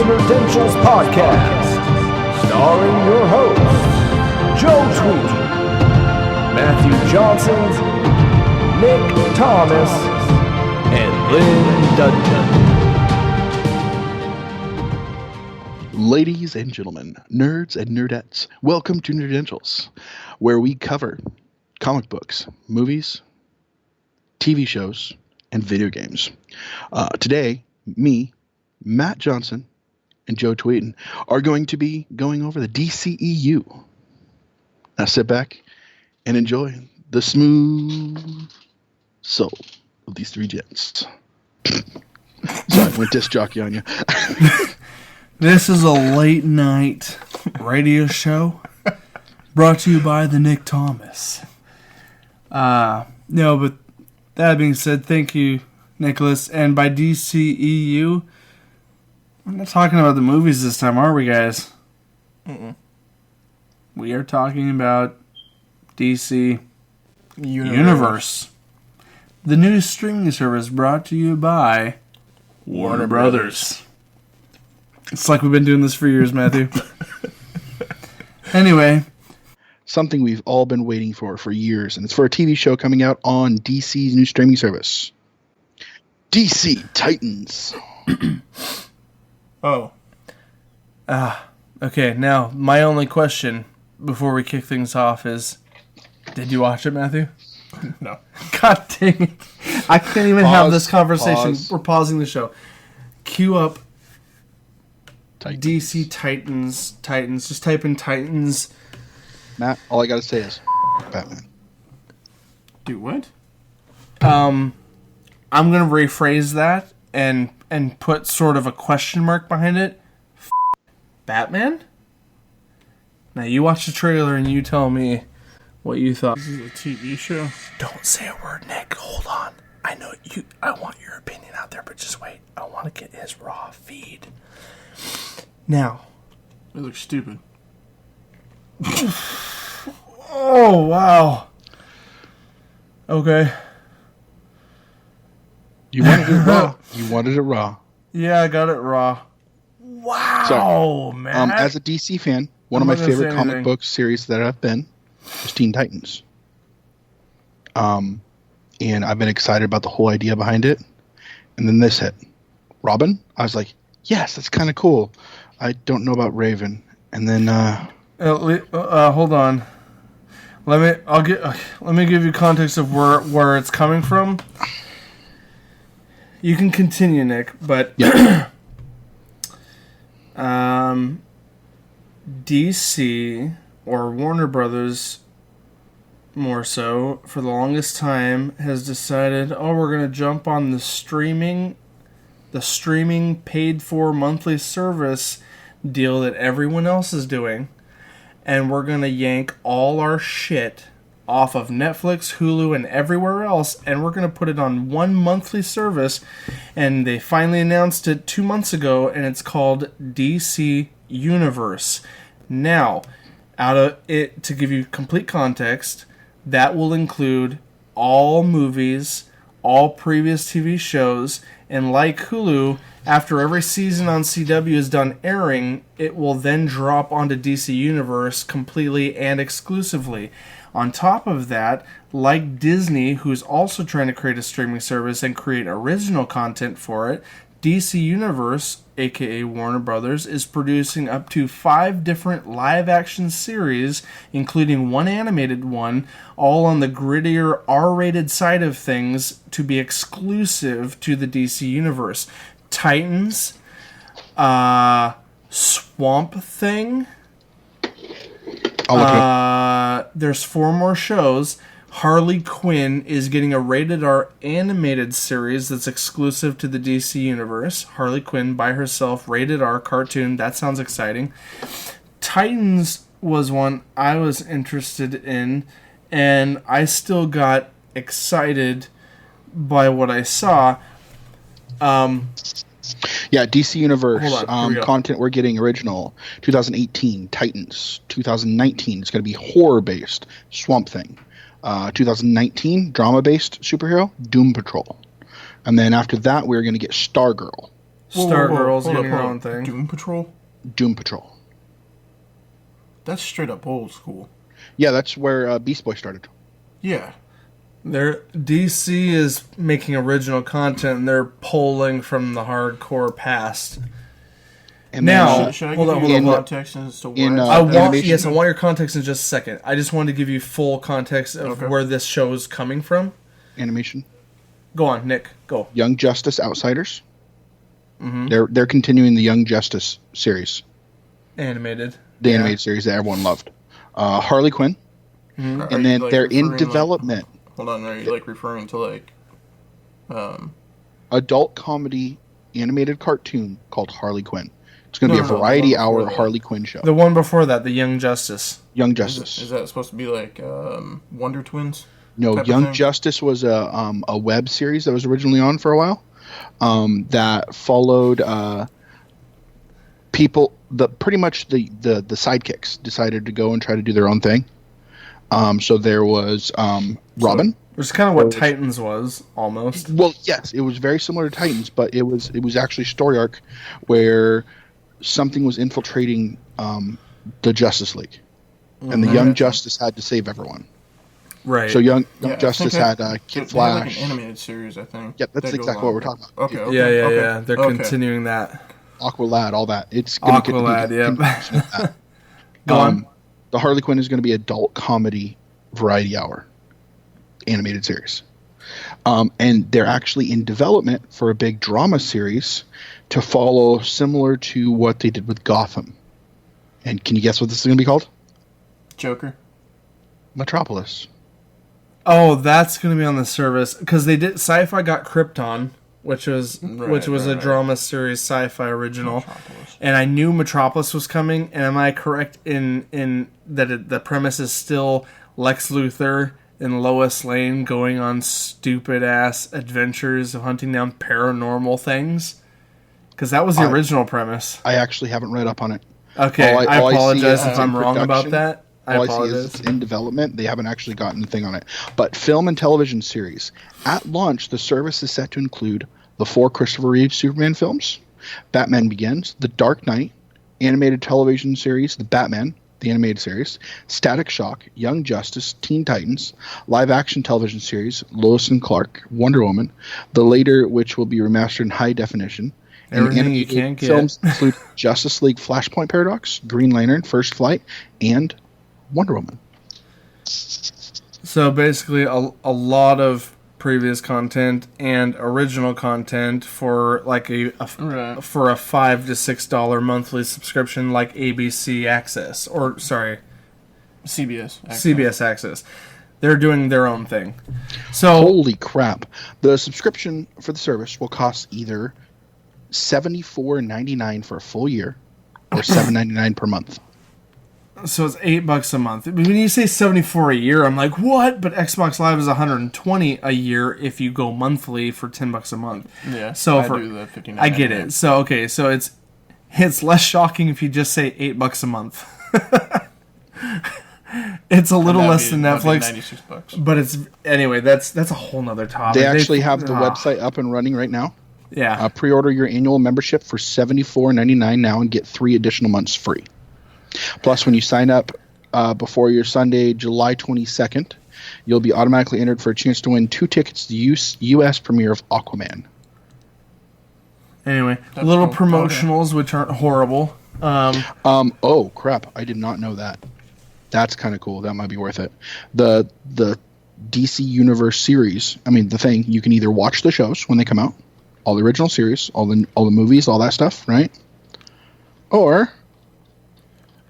Nerdentials podcast, starring your hosts, Joe Tweet, Matthew Johnson, Nick Thomas, and Lynn Dudgeon. Ladies and gentlemen, nerds and nerdettes, welcome to Nerdentials, where we cover comic books, movies, TV shows, and video games. Today, me, Matt Johnson, and Joe Tweeten are going to be going over the DCEU. Now sit back and enjoy the smooth soul of these three gents. Sorry, I went disc jockey on you. This is a late night radio show brought to you by the Nick Thomas. No, but that being said, thank you, Nicholas. And by DCEU, we're not talking about the movies this time, are we, guys? Mm-mm. We are talking about DC Universe. The new streaming service brought to you by Warner Brothers. It's like we've been doing this for years, Matthew. Anyway. Something we've all been waiting for years, and it's for a TV show coming out on DC's new streaming service. DC Titans. Oh. Okay, now, my only question before we kick things off is, did you watch it, Matthew? No. God dang it. I can't even have this conversation. We're pausing the show. Cue up Titans. DC Titans. Just type in Titans. Matt, all I gotta say is Batman. Do what? I'm gonna rephrase that and put sort of a question mark behind it. Batman? Now you watch the trailer and you tell me what you thought. This is a TV show? Don't say a word, Nick. Hold on. I know you. I want your opinion out there, but just wait. I want to get his raw feed. Now. It looks stupid. Oh, wow. Okay. You wanted it raw. You wanted it raw. Yeah, I got it raw. Wow, man. As a DC fan, one of my favorite comic book series that I've been is Teen Titans. And I've been excited about the whole idea behind it. And then this hit. Robin? I was like, yes, that's kind of cool. I don't know about Raven. And then hold on. Let me give you context of where it's coming from. You can continue, Nick, but yeah. DC or Warner Brothers, more so, for the longest time has decided, we're going to jump on the streaming paid for monthly service deal that everyone else is doing, and we're going to yank all our shit off of Netflix, Hulu, and everywhere else, and we're going to put it on one monthly service. And they finally announced it 2 months ago, and it's called DC Universe. Now, out of it, to give you complete context, that will include all movies, all previous TV shows, and like Hulu, after every season on CW is done airing, it will then drop onto DC Universe completely and exclusively. On top of that, like Disney, who's also trying to create a streaming service and create original content for it, DC Universe, aka Warner Brothers, is producing up to 5 different live-action series, including one animated one, all on the grittier R-rated side of things to be exclusive to the DC Universe. Titans, Swamp Thing. There's 4 more shows. Harley Quinn is getting a rated R animated series that's exclusive to the DC Universe. Harley Quinn by herself, rated R cartoon. That sounds exciting. Titans was one I was interested in, and I still got excited by what I saw. Yeah, DC Universe content we're getting original 2018 Titans, 2019 it's going to be horror based Swamp Thing, 2019 drama based superhero Doom Patrol, and then after that we're going to get Stargirl, Stargirl's hold getting her up. own thing. Doom Patrol? Doom Patrol. That's straight up old school. Yeah, that's where Beast Boy started. Yeah. DC is making original content, and they're pulling from the hardcore past. And Now, then, Should I hold give on, you hold on. context as to in, why? uh, I want animation? I want your context in just a second. I just wanted to give you full context of Okay. where this show's coming from. animation. Go on, Nick. Go. Young Justice Outsiders. Mm-hmm. They're continuing the Young Justice series, Animated. the animated series that everyone loved. Harley Quinn, Are and you, then like, they're in referring, development. Hold on, are you like referring to like Adult comedy animated cartoon called Harley Quinn. It's going to be a No, the variety one before hour that. Harley Quinn show. The one before that, the Young Justice. Young is Justice. that supposed to be like Wonder Twins? No, type of Young thing? Justice was a web series that was originally on for a while. That followed people. Pretty much the sidekicks decided to go and try to do their own thing. So there was Robin. Which is kind of what Titans was, almost. Well, yes, it was very similar to Titans, but it was actually a story arc where something was infiltrating the Justice League, and the Young Justice had to save everyone. Right. So Young Yeah, I Justice think had they Kid had Flash. like an animated series, I think. Yep, that's that goes exactly on. what we're talking about. Okay. yeah. They're Okay. continuing that. Aqualad, all that. It's gonna Aqualad, be yep. continuation of that. Go on. The Harley Quinn is going to be adult comedy variety hour animated series. And they're actually in development for a big drama series to follow similar to what they did with Gotham. And can you guess what this is going to be called? Joker. Metropolis. Oh, that's going to be on the service because they did. Sci-Fi got Krypton, which was a right. drama series sci-fi original, Metropolis. and I knew Metropolis was coming. And am I correct in that the premise is still Lex Luthor and Lois Lane going on stupid ass adventures of hunting down paranormal things? Because that was the original premise. I actually haven't read up on it. Okay, all I I see apologize is if it's I'm in wrong about production. that. I All I see is apologize. it's in development. They haven't actually gotten anything on it. But film and television series. At launch, the service is set to include the 4 Christopher Reeve Superman films, Batman Begins, The Dark Knight, animated television series, The Batman, the animated series, Static Shock, Young Justice, Teen Titans, live-action television series, Lois and Clark, Wonder Woman, the later which will be remastered in high definition. Everything you animated can't get. films include Justice League Flashpoint Paradox, Green Lantern, First Flight, and Wonder Woman. So basically, a lot of previous content and original content for like Right. for a $5 to $6 monthly subscription, like ABC Access or CBS. CBS Access. They're doing their own thing. So Holy crap. The subscription for the service will cost either $74.99 for a full year or $7.99 per month. So it's $8 a month. When you say 74 a year, I'm like, what? But Xbox Live is 120 a year if you go monthly for $10 a month. Yeah. So I for do the 59. I get it. So okay, so it's less shocking if you just say $8 a month. It's a little less than Netflix, $96. but it's anyway. That's a whole nother topic. They actually have the website up and running right now. Yeah. Pre-order your annual membership for $74.99 now and get 3 additional months free. Plus, when you sign up before your Sunday, July 22nd, you'll be automatically entered for a chance to win 2 tickets to the U.S. premiere of Aquaman. Anyway, That's little cool. promotionals which aren't horrible. Oh crap! I did not know that. That's kind of cool. That might be worth it. The DC Universe series. I mean, the thing you can either watch the shows when they come out, all the original series, all the movies, all that stuff, right? Or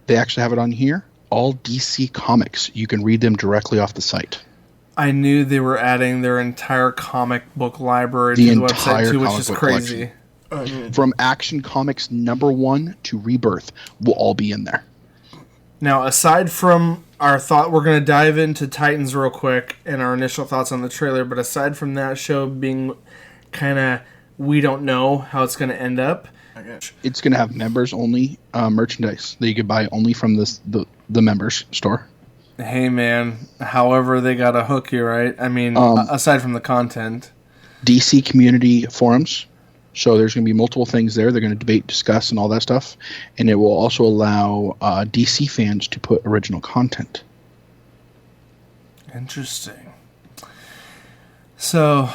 they actually have it on here. All DC comics. You can read them directly off the site. I knew they were adding their entire comic book library The to the entire website too, which comic is book crazy. From Action Comics #1 to Rebirth will all be in there. Now, aside from our thought, we're going to dive into Titans real quick and our initial thoughts on the trailer. But aside from that show being kind of, we don't know how it's going to end up. It's going to have members only merchandise that you could buy only from the members store. Hey, man, however they got to hook you, right? I mean, aside from the content. DC community forums, So there's going to be multiple things there. They're going to debate, discuss, and all that stuff. And it will also allow DC fans to put original content. Interesting. So,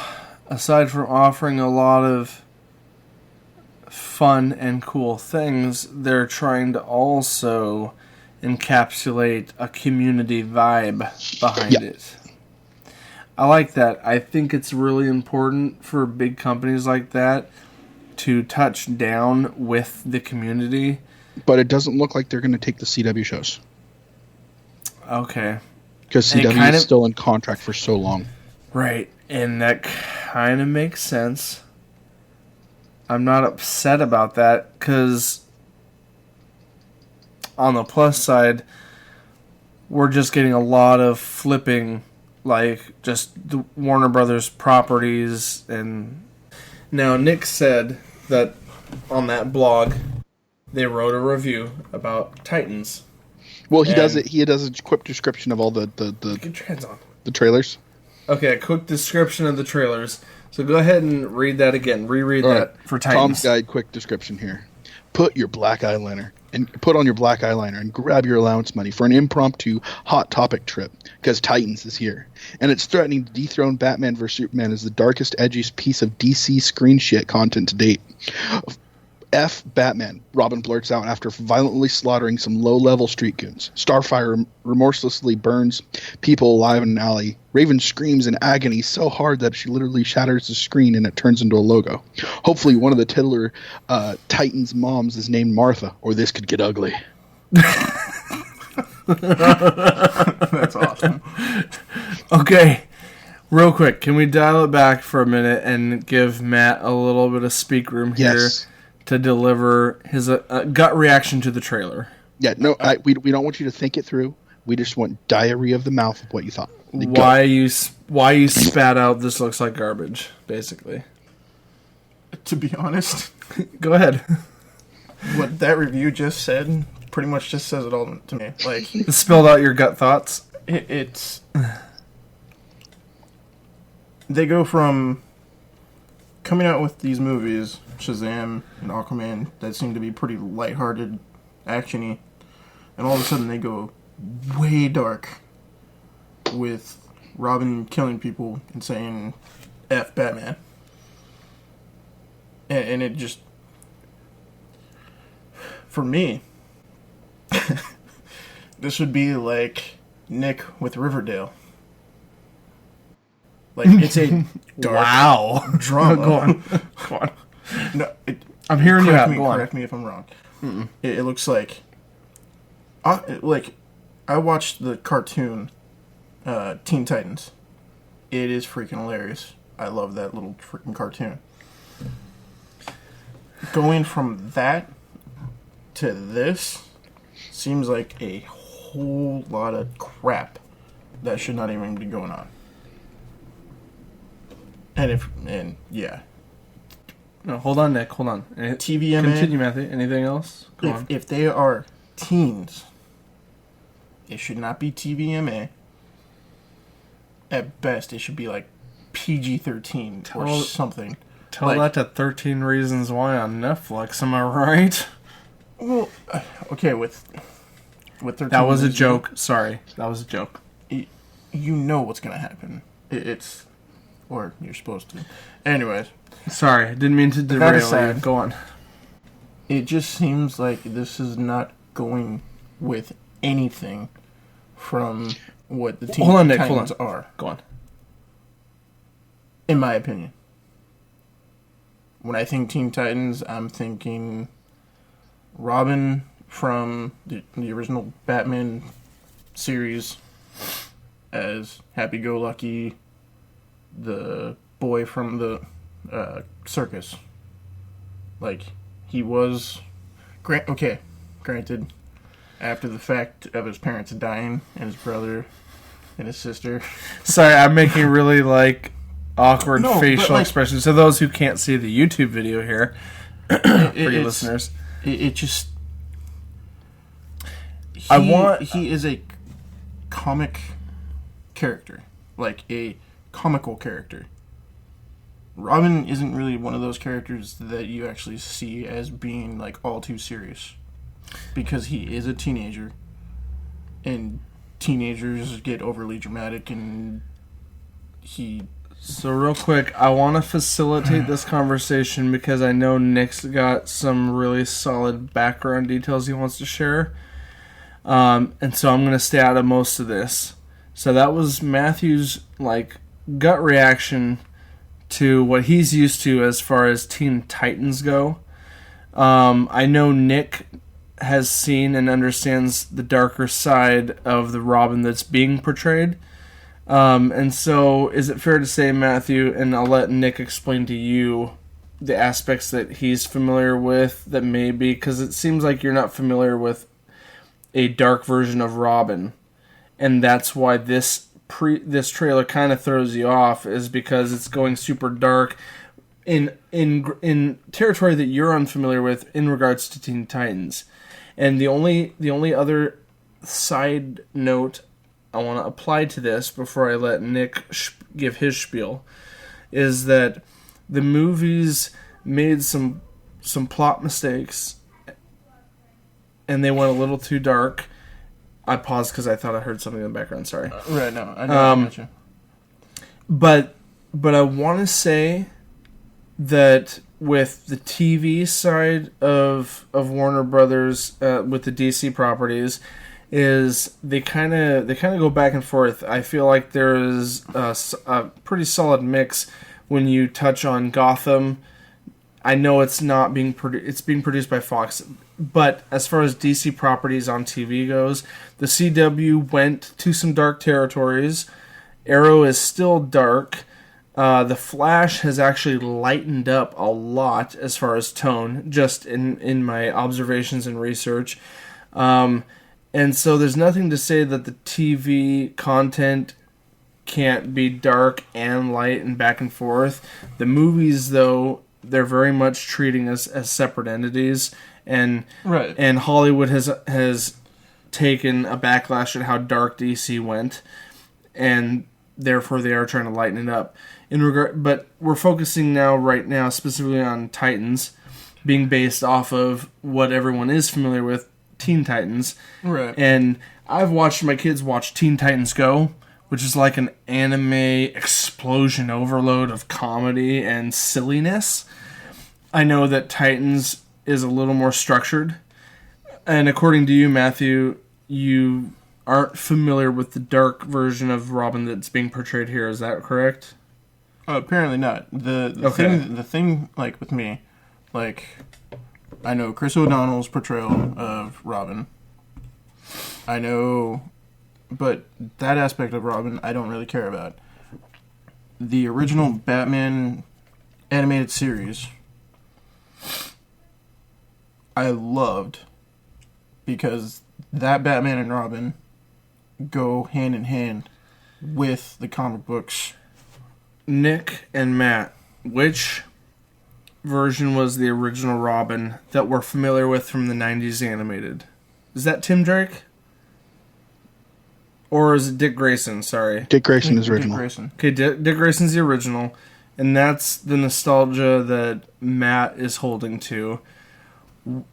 aside from offering a lot of fun and cool things, they're trying to also encapsulate a community vibe behind it. I like that. I think it's really important for big companies like that to touch down with the community. But it doesn't look like they're going to take the CW shows. Okay. Because CW is still in contract for so long. Right. And that kind of makes sense. I'm not upset about that because on the plus side, we're just getting a lot of flipping, like just the Warner Brothers properties. And now Nick said that on that blog, they wrote a review about Titans. Well, he does it. He does a quick description of all the Get your hands on. The trailers. Okay, a quick description of the trailers. So go ahead and read that again. Reread All that right. for Titans. Tom's Guide quick description here. Put on your black eyeliner and grab your allowance money for an impromptu hot topic trip because Titans is here and it's threatening to dethrone Batman vs Superman as the darkest, edgiest piece of DC screen shit content to date. F Batman, Robin blurts out after violently slaughtering some low-level street goons. Starfire remorselessly burns people alive in an alley. Raven screams in agony so hard that she literally shatters the screen and it turns into a logo. Hopefully one of the titular Titans' moms is named Martha, or this could get ugly. That's awesome. Okay, real quick, can we dial it back for a minute and give Matt a little bit of speak room here? Yes. To deliver his gut reaction to the trailer. Yeah, no, we don't want you to think it through. We just want diarrhea of the mouth of what you thought. Why you spat out this looks like garbage, basically. To be honest, Go ahead. what that review just said pretty much just says it all to me. Like, Spilled out your gut thoughts. it's... They go from coming out with these movies, Shazam and Aquaman, that seem to be pretty lighthearted, action-y, and all of a sudden they go way dark with Robin killing people and saying F Batman. And it just... For me, this would be like Nick with Riverdale. Like, it's a dark drama. Go on. No, I'm hearing you out. Go on. Correct me if I'm wrong. It looks like... I watched the cartoon Teen Titans. It is freaking hilarious. I love that little freaking cartoon. Going from that to this seems like a whole lot of crap that should not even be going on. And yeah. No, hold on, Nick. Hold on. TVMA. Continue, Matthew. Anything else? Go on. If they are teens, it should not be TVMA. At best, it should be like PG-13 or something. Tell that to 13 Reasons Why on Netflix. Am I right? Well, okay, with 13 That was a Reasons, joke. Sorry. That was a joke. You know what's going to happen. It's... Or you're supposed to. Anyways. Sorry. I didn't mean to derail you. Go on. It just seems like this is not going with anything from what the Teen Titans are. Go on. In my opinion. When I think Teen Titans, I'm thinking Robin from the original Batman series as happy-go-lucky, the boy from the circus. Like, he was... granted, after the fact of his parents dying, and his brother and his sister. Sorry, I'm making really, awkward facial like, expressions. To those who can't see the YouTube video here, for you listeners. It just... He is a comic character. Like, a comical character. Robin isn't really one of those characters that you actually see as being like all too serious, because he is a teenager, and teenagers get overly dramatic, and he. So real quick, I want to facilitate this conversation because I know Nick's got some really solid background details he wants to share. And so I'm going to stay out of most of this. So that was Matthew's like gut reaction to what he's used to as far as Teen Titans go. I know Nick has seen and understands the darker side of the Robin that's being portrayed. And so, is it fair to say, Matthew, and I'll let Nick explain to you the aspects that he's familiar with that may be, because it seems like you're not familiar with a dark version of Robin, and that's why this trailer kind of throws you off, is because it's going super dark in territory that you're unfamiliar with in regards to Teen Titans. And the only other side note I want to apply to this before I let Nick give his spiel is that the movies made some plot mistakes and they went a little too dark. I paused because I thought I heard something in the background. Sorry. Right, no, I know. I got you. But I want to say that with the TV side of Warner Brothers, with the DC properties, is they kind of go back and forth. I feel like there is a pretty solid mix when you touch on Gotham. I know it's not being it's being produced by Fox, but as far as DC properties on TV goes, the CW went to some dark territories. Arrow is still dark. The Flash has actually lightened up a lot as far as tone, just in my observations and research. And so there's nothing to say that the TV content can't be dark and light and back and forth. The movies, though, they're very much treating us as separate entities. And Right. and Hollywood has taken a backlash at how dark DC went. And therefore they are trying to lighten it up. But we're focusing right now specifically on Titans being based off of what everyone is familiar with, Teen Titans. Right. And I've watched my kids watch Teen Titans Go, which is like an anime explosion overload of comedy and silliness. I know that Titans is a little more structured. And according to you, Matthew, you aren't familiar with the dark version of Robin that's being portrayed here. Is that correct? Apparently not. The thing, like, with me, like, I know Chris O'Donnell's portrayal of Robin. I know, but that aspect of Robin I don't really care about. The original Batman animated series I loved, because that Batman and Robin go hand in hand with the comic books. Nick and Matt, which version was the original Robin that we're familiar with from the 90s animated? Is that Tim Drake? Or is it Dick Grayson? Sorry. Dick Grayson is original. Dick Grayson. Okay, Dick Grayson's the original, and that's the nostalgia that Matt is holding to.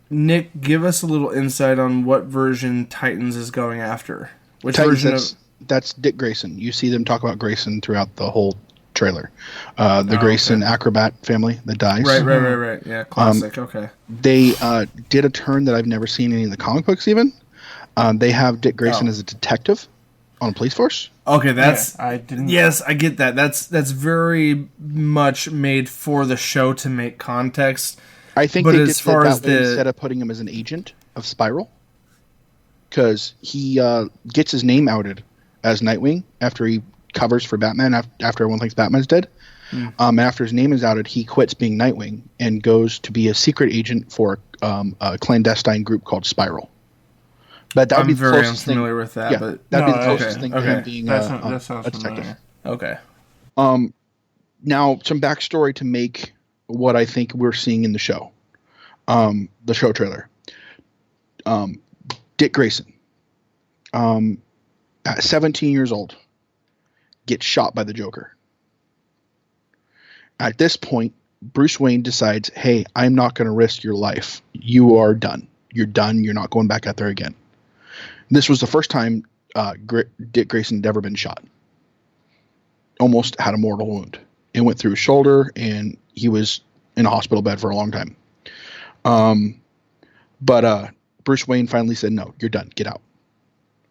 Nick, give us a little insight on what version Titans is going after. Which Titans, version that's Dick Grayson. You see them talk about Grayson throughout the whole trailer. The Grayson acrobat family that dies. Right. Yeah, classic. Okay. They did a turn that I've never seen in any of the comic books even. They have Dick Grayson as a detective on a police force. Okay, that's... Yeah, I didn't... Yes, I get that. That's very much made for the show to make context. I think but they as did far that as way instead of putting him as an agent of Spiral. Because he gets his name outed as Nightwing after he covers for Batman, after everyone thinks Batman's dead. And after his name is outed, he quits being Nightwing and goes to be a secret agent for a clandestine group called Spiral. But that would be the very closest unfamiliar thing. with that. Yeah, But that'd be the closest okay, thing to okay. him being that a sounds detective. familiar. Okay. Now, some backstory to make what I think we're seeing in the show. The show trailer. Dick Grayson, at 17 years old, gets shot by the Joker. At this point, Bruce Wayne decides, hey, I'm not going to risk your life. You are done. You're done. You're not going back out there again. This was the first time Dick Grayson had ever been shot. Almost had a mortal wound. It went through his shoulder, and he was in a hospital bed for a long time. But Bruce Wayne finally said, no, you're done. Get out.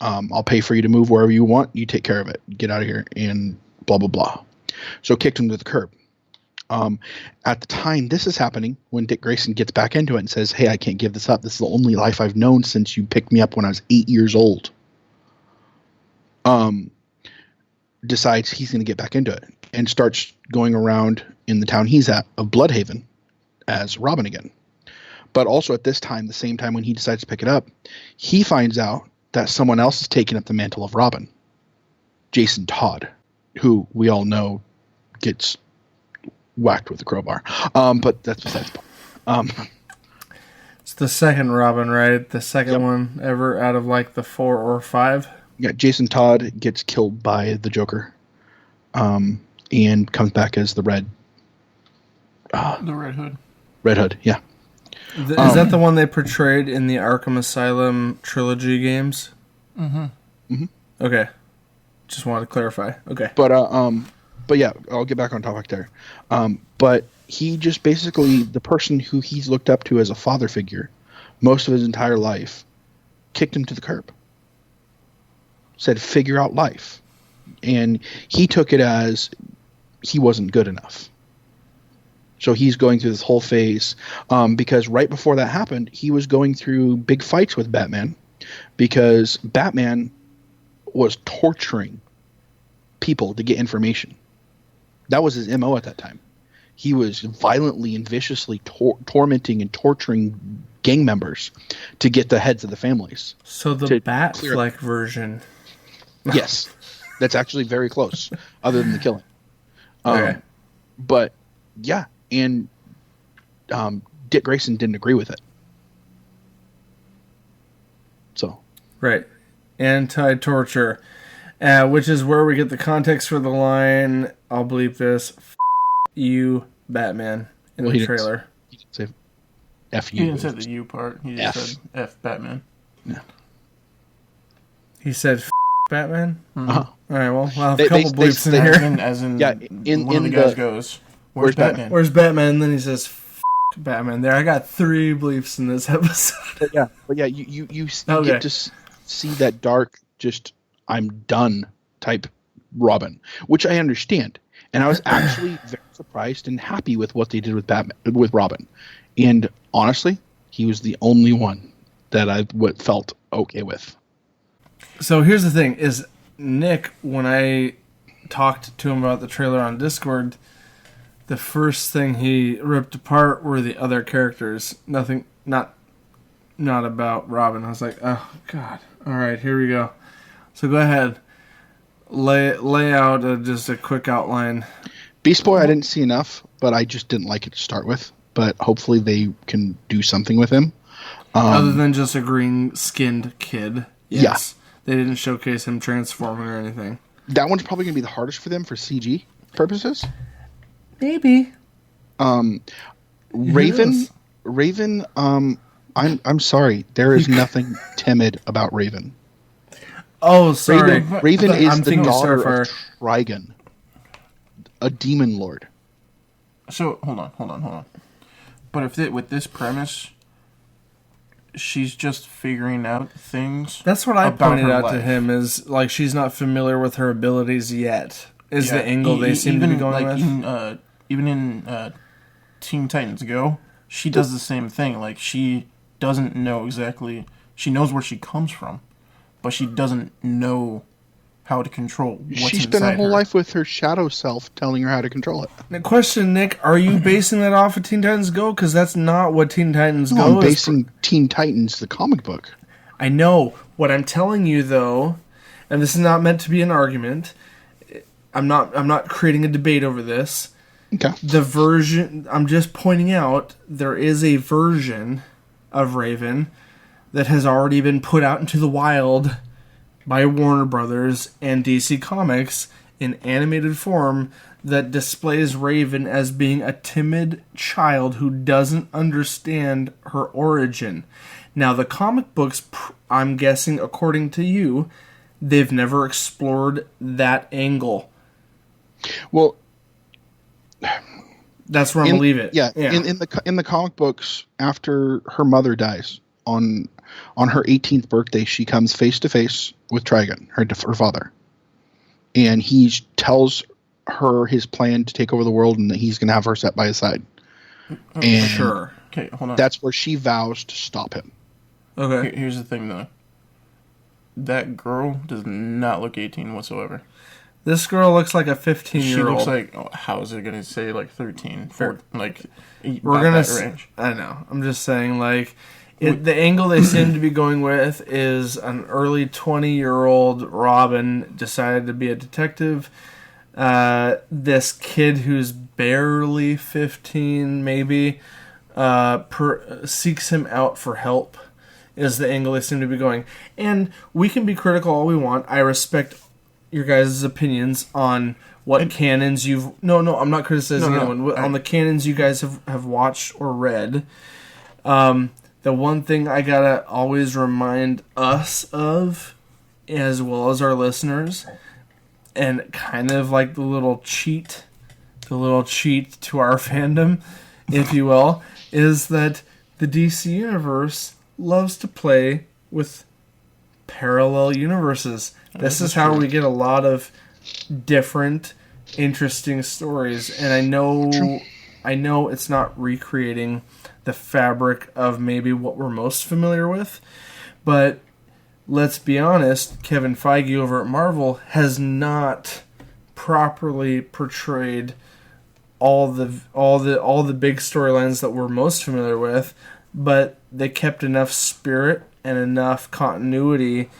I'll pay for you to move wherever you want. You take care of it. Get out of here, and blah, blah, blah. So kicked him to the curb. At the time this is happening, when Dick Grayson gets back into it and says, hey, I can't give this up. This is the only life I've known since you picked me up when I was 8 years old. Decides he's going to get back into it and starts going around in the town he's at of Bloodhaven as Robin again. But also at this time, the same time when he decides to pick it up, he finds out that someone else is taking up the mantle of Robin. Jason Todd, who we all know gets whacked with a crowbar. But that's besides the point. It's the second Robin, right? The second one ever out of like the 4 or 5. Yeah, Jason Todd gets killed by the Joker, and comes back as the Red. The Red Hood. Red Hood, yeah. Is that the one they portrayed in the Arkham Asylum trilogy games? Mm-hmm. Mm-hmm. Okay, just wanted to clarify. Okay, but yeah, I'll get back on topic there. But he just basically, the person who he's looked up to as a father figure most of his entire life, kicked him to the curb. Said, figure out life. And he took it as he wasn't good enough. So he's going through this whole phase, because right before that happened, he was going through big fights with Batman, because Batman was torturing people to get information. That was his MO at that time. He was violently and viciously tormenting and torturing gang members to get the heads of the families. So the Batfleck version. Yes, that's actually very close, other than the killing. Okay. But yeah, and Dick Grayson didn't agree with it. So Right. Anti-torture, which is where we get the context for the line, I'll bleep this, you, Batman, in the trailer. He didn't say F you. He didn't say the U part. He just said F Batman. Yeah. He said Batman? Mm-hmm. Uh-huh. All right, well, I'll have a couple bleeps in here. As in yeah, one of the guys goes, where's Batman? Where's Batman? And then he says, Batman. There, I got 3 bleeps in this episode. But yeah, you get to see that dark, just I'm done type Robin, which I understand, and I was actually very surprised and happy with what they did with Robin, and honestly, he was the only one that I felt okay with. So here's the thing: is Nick, when I talked to him about the trailer on Discord, the first thing he ripped apart were the other characters. Nothing, not about Robin. I was like, oh God! All right, here we go. So go ahead, lay out just a quick outline. Beast Boy, I didn't see enough, but I just didn't like it to start with. But hopefully they can do something with him. Other than just a green-skinned kid. Yes. Yeah. They didn't showcase him transforming or anything. That one's probably going to be the hardest for them for CG purposes. Maybe. Raven, I'm sorry. There is nothing timid about Raven. Oh, sorry. Raven is the daughter of Trigon, a demon lord. So, hold on. But with this premise, she's just figuring out things. That's what I pointed out life. to him, is like she's not familiar with her abilities yet. Is the angle they seem to be going with? Even in Teen Titans Go, she does the same thing. Like, she doesn't know exactly. She knows where she comes from, but she doesn't know how to control what's She spent her inside whole life with her shadow self telling her how to control it. The question, Nick, are you basing that off of Teen Titans Go? Because that's not what Teen Titans Go is. I'm basing Teen Titans, the comic book. I know. What I'm telling you, though, and this is not meant to be an argument, I'm not creating a debate over this. Okay. The version, I'm just pointing out, there is a version of Raven that has already been put out into the wild by Warner Brothers and DC Comics, in animated form that displays Raven as being a timid child who doesn't understand her origin. Now, the comic books, I'm guessing, according to you, they've never explored that angle. Well, that's where I'm gonna leave it. Yeah. In the comic books, after her mother dies on her 18th birthday, she comes face to face with Trigon, her father, and he tells her his plan to take over the world and that he's going to have her set by his side. And sure. Okay, hold on. That's where she vows to stop him. Okay. Here's the thing, though. That girl does not look 18 whatsoever. This girl looks like a 15-year-old. She looks like, how is it going to say, like, 13, 14, like, we're gonna range. I know. I'm just saying, like, the angle they seem to be going with is an early 20-year-old Robin decided to be a detective. This kid who's barely 15, maybe, seeks him out for help, is the angle they seem to be going. And we can be critical all we want. I respect your guys' opinions on what canons you've... No, I'm not criticizing anyone. On the canons you guys have watched or read. The one thing I gotta always remind us of, as well as our listeners, and kind of like the little cheat to our fandom, if you will, is that the DC Universe loves to play with parallel universes. This is how we get a lot of different, interesting stories. And I know it's not recreating the fabric of maybe what we're most familiar with, but let's be honest, Kevin Feige over at Marvel has not properly portrayed all the big storylines that we're most familiar with, but they kept enough spirit and enough continuity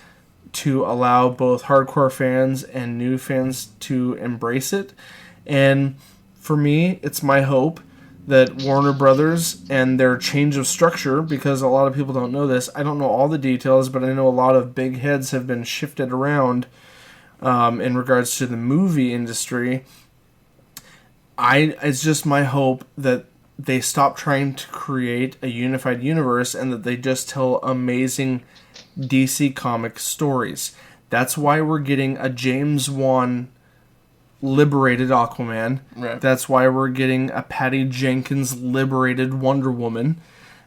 to allow both hardcore fans and new fans to embrace it. And for me, it's my hope that Warner Brothers and their change of structure, because a lot of people don't know this, I don't know all the details, but I know a lot of big heads have been shifted around in regards to the movie industry. It's just my hope that they stop trying to create a unified universe and that they just tell amazing DC comic stories. That's why we're getting a James Wan liberated Aquaman. Right. That's why we're getting a Patty Jenkins liberated Wonder Woman.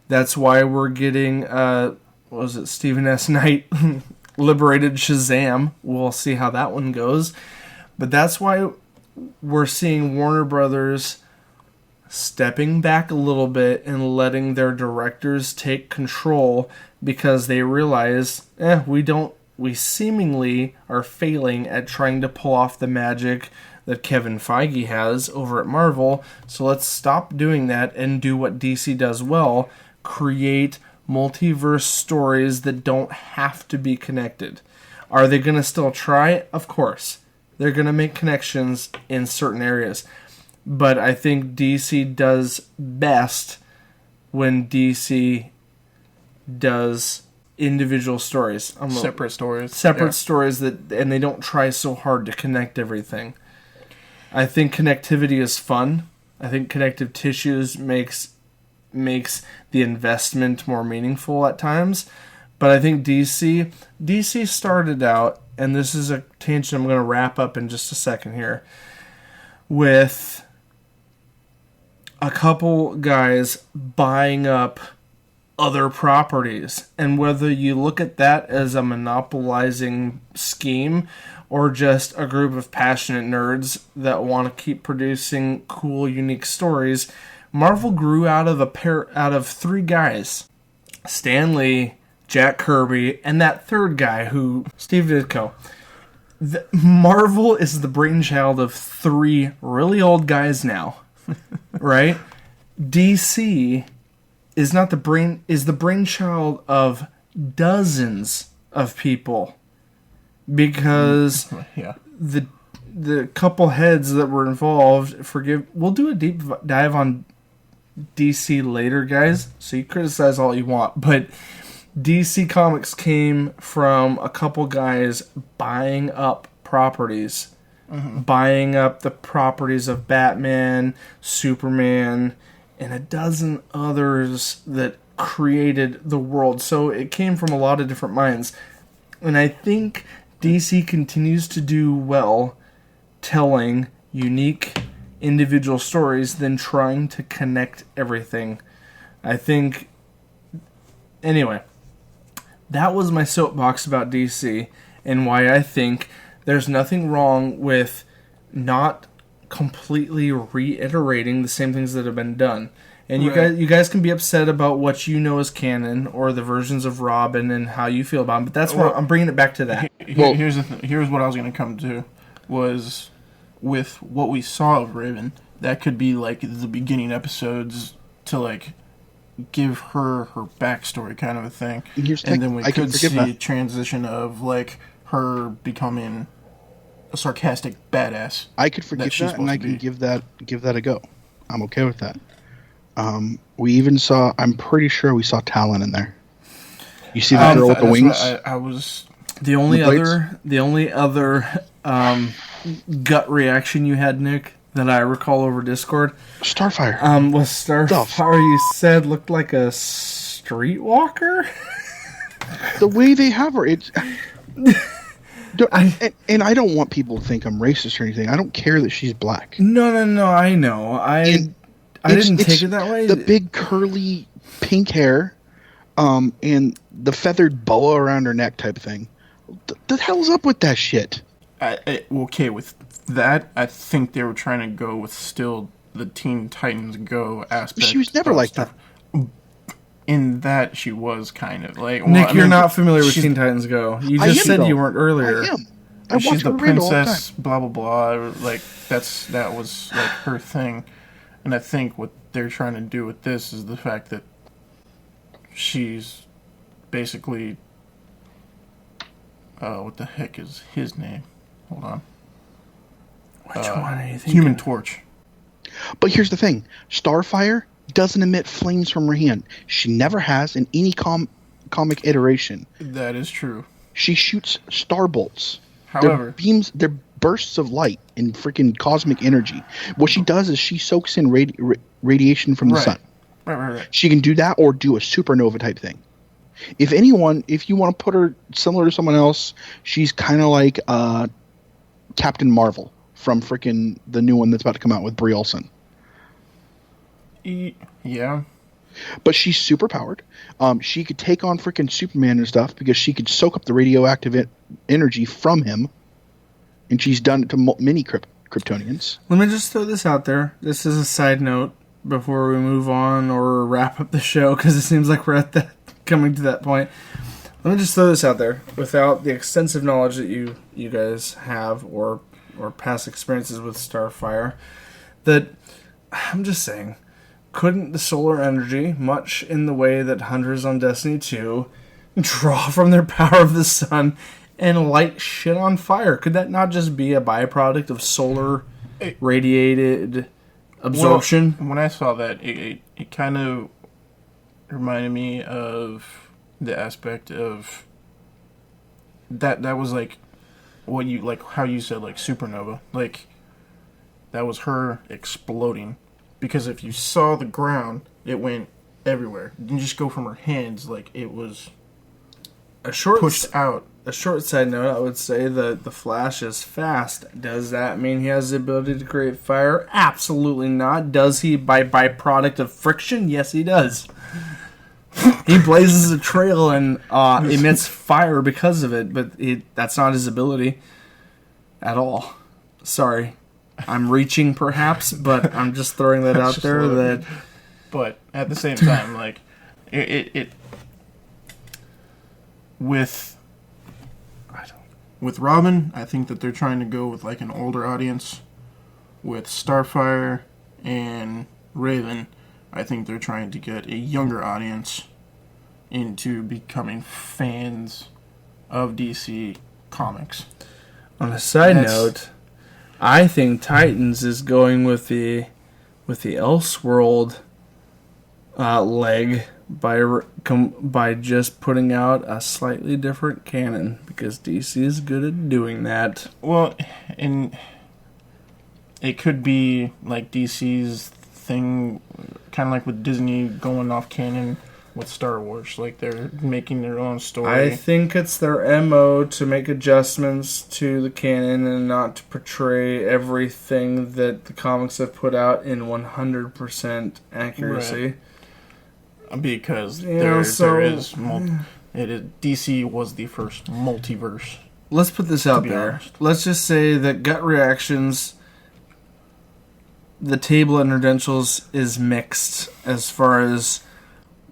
That's why we're getting Stephen S. Knight liberated Shazam. We'll see how that one goes. But that's why we're seeing Warner Brothers stepping back a little bit and letting their directors take control, because they realize we seemingly are failing at trying to pull off the magic that Kevin Feige has over at Marvel. So let's stop doing that and do what DC does well: create multiverse stories that don't have to be connected. Are they going to still try? Of course. They're going to make connections in certain areas. But I think DC does best when DC does individual stories. Separate stories. Stories and they don't try so hard to connect everything. I think connectivity is fun. I think connective tissues makes the investment more meaningful at times. But I think DC started out, and this is a tangent I'm going to wrap up in just a second here, with a couple guys buying up other properties. And whether you look at that as a monopolizing scheme or just a group of passionate nerds that want to keep producing cool, unique stories, Marvel grew out of three guys: Stan Lee, Jack Kirby, and that third guy Steve Ditko. Marvel is the brainchild of three really old guys now, right? DC is the brainchild of dozens of people, because the couple heads that were involved, we'll do a deep dive on DC later, guys, so you criticize all you want, but DC Comics came from a couple guys buying up properties buying up the properties of Batman, Superman, and a dozen others that created the world. So it came from a lot of different minds. And I think DC continues to do well telling unique individual stories than trying to connect everything. I think... Anyway, that was my soapbox about DC and why I think there's nothing wrong with not completely reiterating the same things that have been done. And you guys can be upset about what you know as canon or the versions of Robin and how you feel about them, but that's why I'm bringing it back to that. Here's what I was going to come to, was with what we saw of Raven, that could be like the beginning episodes to like give her backstory kind of a thing. And then we could see a transition of like her becoming a sarcastic badass. I could forgive that, and I can give that a go. I'm okay with that. We even saw, I'm pretty sure we saw Talon in there. You see the girl with the wings? I was... The only other gut reaction you had, Nick, that I recall over Discord, Starfire. Was Starfire. You said looked like a streetwalker. The way they have her, it's. And I don't want people to think I'm racist or anything. I don't care that she's black. No. I know. I didn't take it that way. The big curly pink hair, and the feathered boa around her neck type of thing. The hell's up with that shit? Okay, with that, I think they were trying to go with still the Teen Titans Go aspect. She was never like that. In that, she was kind of like... Nick, you're not familiar with Teen Titans Go. You just said you weren't earlier. I am. She's the princess, blah, blah, blah. Like, that was like her thing. And I think what they're trying to do with this is the fact that she's basically... what the heck is his name? Hold on. Which one are you thinking? Human Torch. But here's the thing. Starfire doesn't emit flames from her hand. She never has in any comic iteration. That is true. She shoots star bolts. However... They're bursts of light and freaking cosmic energy. What she does is she soaks in radiation from the sun. Right. She can do that or do a supernova type thing. If you want to put her similar to someone else, she's kind of like Captain Marvel from freaking the new one that's about to come out with Brie Olsen. Yeah. But she's super powered. She could take on freaking Superman and stuff because she could soak up the radioactive energy from him. And she's done it to many Kryptonians. Let me just throw this out there. This is a side note before we move on or wrap up the show, because it seems like we're coming to that point. Let me just throw this out there. Without the extensive knowledge that you guys have or past experiences with Starfire, that I'm just saying, couldn't the solar energy, much in the way that Hunters on Destiny 2, draw from their power of the sun and light shit on fire? Could that not just be a byproduct of solar radiated absorption? Well, when I saw that, it kind of reminded me of the aspect of that was like what you like how you said, like supernova, like that was her exploding, because if you saw the ground, it went everywhere. It didn't just go from her hands, like it was pushed out. A short side note, I would say that the Flash is fast. Does that mean he has the ability to create fire? Absolutely not. Does he by byproduct of friction? Yes, he does. He blazes a trail and emits fire because of it, but that's not his ability at all. Sorry. I'm reaching, perhaps, but I'm just throwing that out there. But at the same time, like, it with Robin, I think that they're trying to go with like an older audience. With Starfire and Raven, I think they're trying to get a younger audience into becoming fans of DC Comics. On a side note, I think Titans is going with the Elseworld leg by just putting out a slightly different canon, because DC is good at doing that. Well, and it could be like DC's thing, kind of like with Disney going off canon with Star Wars. Like they're making their own story. I think it's their MO to make adjustments to the canon and not to portray everything that the comics have put out in 100% accuracy. Right. Because Yeah, DC was the first multiverse. Let's put this out there. Honest. Let's just say that gut reactions, the table at Nerdentials is mixed as far as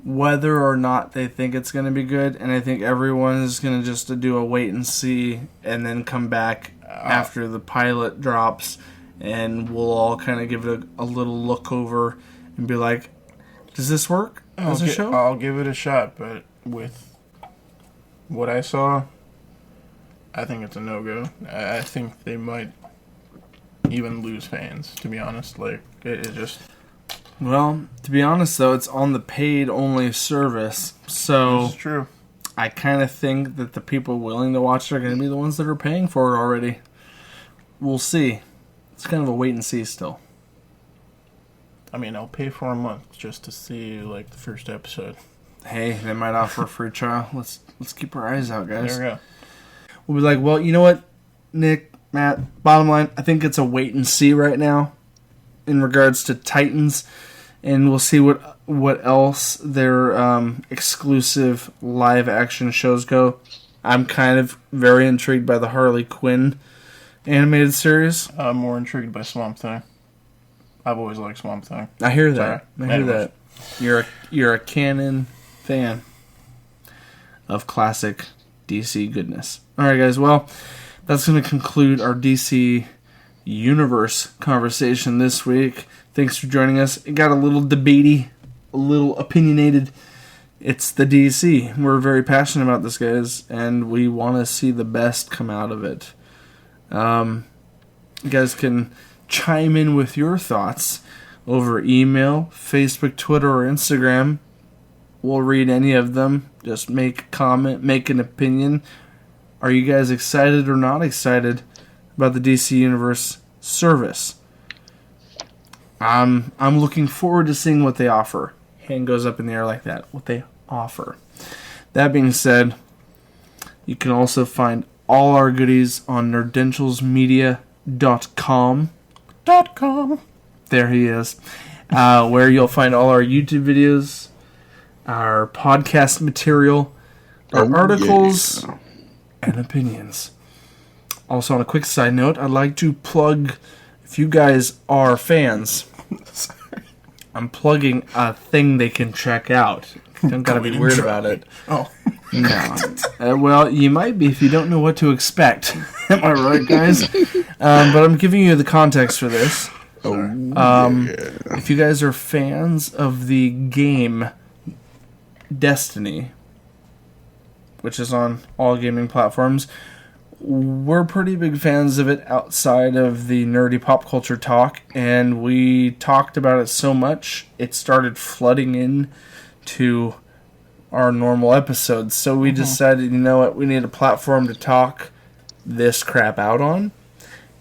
whether or not they think it's going to be good, and I think everyone is going to just do a wait and see and then come back after the pilot drops, and we'll all kind of give it a little look over and be like, does this work as a show? I'll give it a shot, but with what I saw, I think it's a no-go. I think they might even lose fans, to be honest. Like, it just... Well, to be honest, though, it's on the paid-only service, so It's true. I kind of think that the people willing to watch it are going to be the ones that are paying for it already. We'll see. It's kind of a wait-and-see still. I mean, I'll pay for a month just to see, like, the first episode. Hey, they might offer a free trial. Let's keep our eyes out, guys. There we go. We'll be like, well, you know what, Nick, Matt, bottom line, I think it's a wait-and-see right now in regards to Titans, and we'll see what else their exclusive live-action shows go. I'm kind of very intrigued by the Harley Quinn animated series. I'm more intrigued by Swamp Thing. I've always liked Swamp Thing. I hear that. Sorry. I hear Anyways. that. You're a canon fan of classic DC goodness. All right, guys. Well, that's going to conclude our DC Universe conversation this week. Thanks for joining us. It got a little debatey, a little opinionated. It's the DC. We're very passionate about this, guys, and we want to see the best come out of it. You guys can chime in with your thoughts over email, Facebook, Twitter, or Instagram. We'll read any of them. Just make a comment, make an opinion. Are you guys excited or not excited about the DC Universe service? I'm looking forward to seeing what they offer. Hand goes up in the air like that. What they offer. That being said, you can also find all our goodies on nerdentialsmedia.com. There he is. Where you'll find all our YouTube videos, our podcast material, our articles, and opinions. Also, on a quick side note, I'd like to plug, if you guys are fans, I'm plugging a thing they can check out. Don't gotta be weird about it. Oh. No. Well, you might be if you don't know what to expect. Am I right, guys? But I'm giving you the context for this. If you guys are fans of the game Destiny, which is on all gaming platforms, we're pretty big fans of it outside of the nerdy pop culture talk, and we talked about it so much it started flooding in to our normal episodes. So we decided, you know what, we need a platform to talk this crap out on,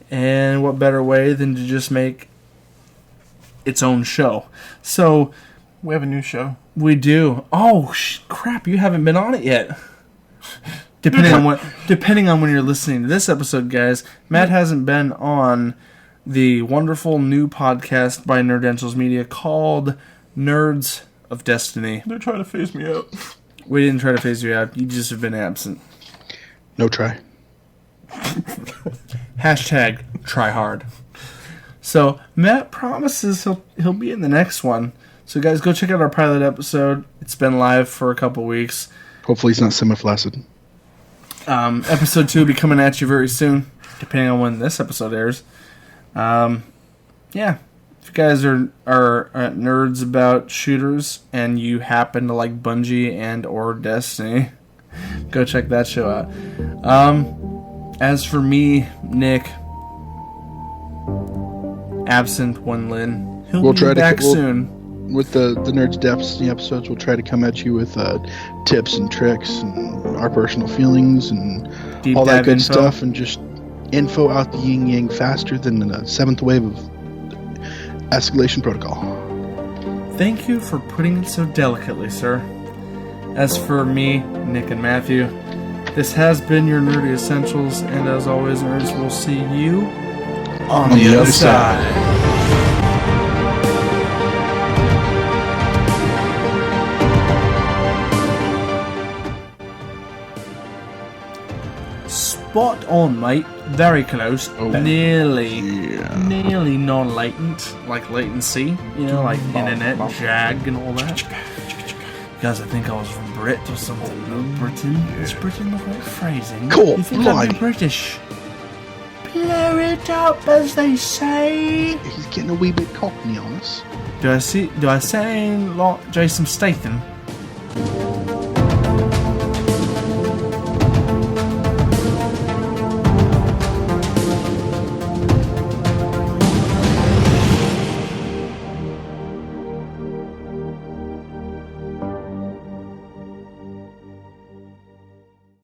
and what better way than to just make its own show. So We have a new show. we do. Oh crap! You haven't been on it yet. Depending on when you're listening to this episode, guys, Matt hasn't been on the wonderful new podcast by Nerdentials Media called Nerds of Destiny. They're trying to phase me out. We didn't try to phase you out. You just have been absent. No try. Hashtag try hard. So Matt promises he'll be in the next one. So guys, go check out our pilot episode. It's been live for a couple weeks. Hopefully he's not semi-flaccid. Episode 2 will be coming at you very soon, depending on when this episode airs. Yeah, if you guys are nerds about shooters and you happen to like Bungie and or Destiny, go check that show out. As for me, Nick, absent one Lynn, he'll be back soon. With the Nerds Destiny episodes, we'll try to come at you with tips and tricks and our personal feelings and Deep all that dive good info. stuff, and just info out the yin yang faster than the seventh wave of escalation protocol. Thank you for putting it so delicately, sir. As for me, Nick and Matthew, this has been your Nerdy Essentials, and as always, nerds, we'll see you on the other side. Spot on, mate. Very close. Oh, nearly yeah. non-latent, like latency. You know, like internet jag and all that. Guys, I think I was from Brit or something. Britain? Is Britain the right phrasing? Cool. You think I'd be British? Blow it up, as they say. He's getting a wee bit cockney on us. Do I sound like Jason Statham?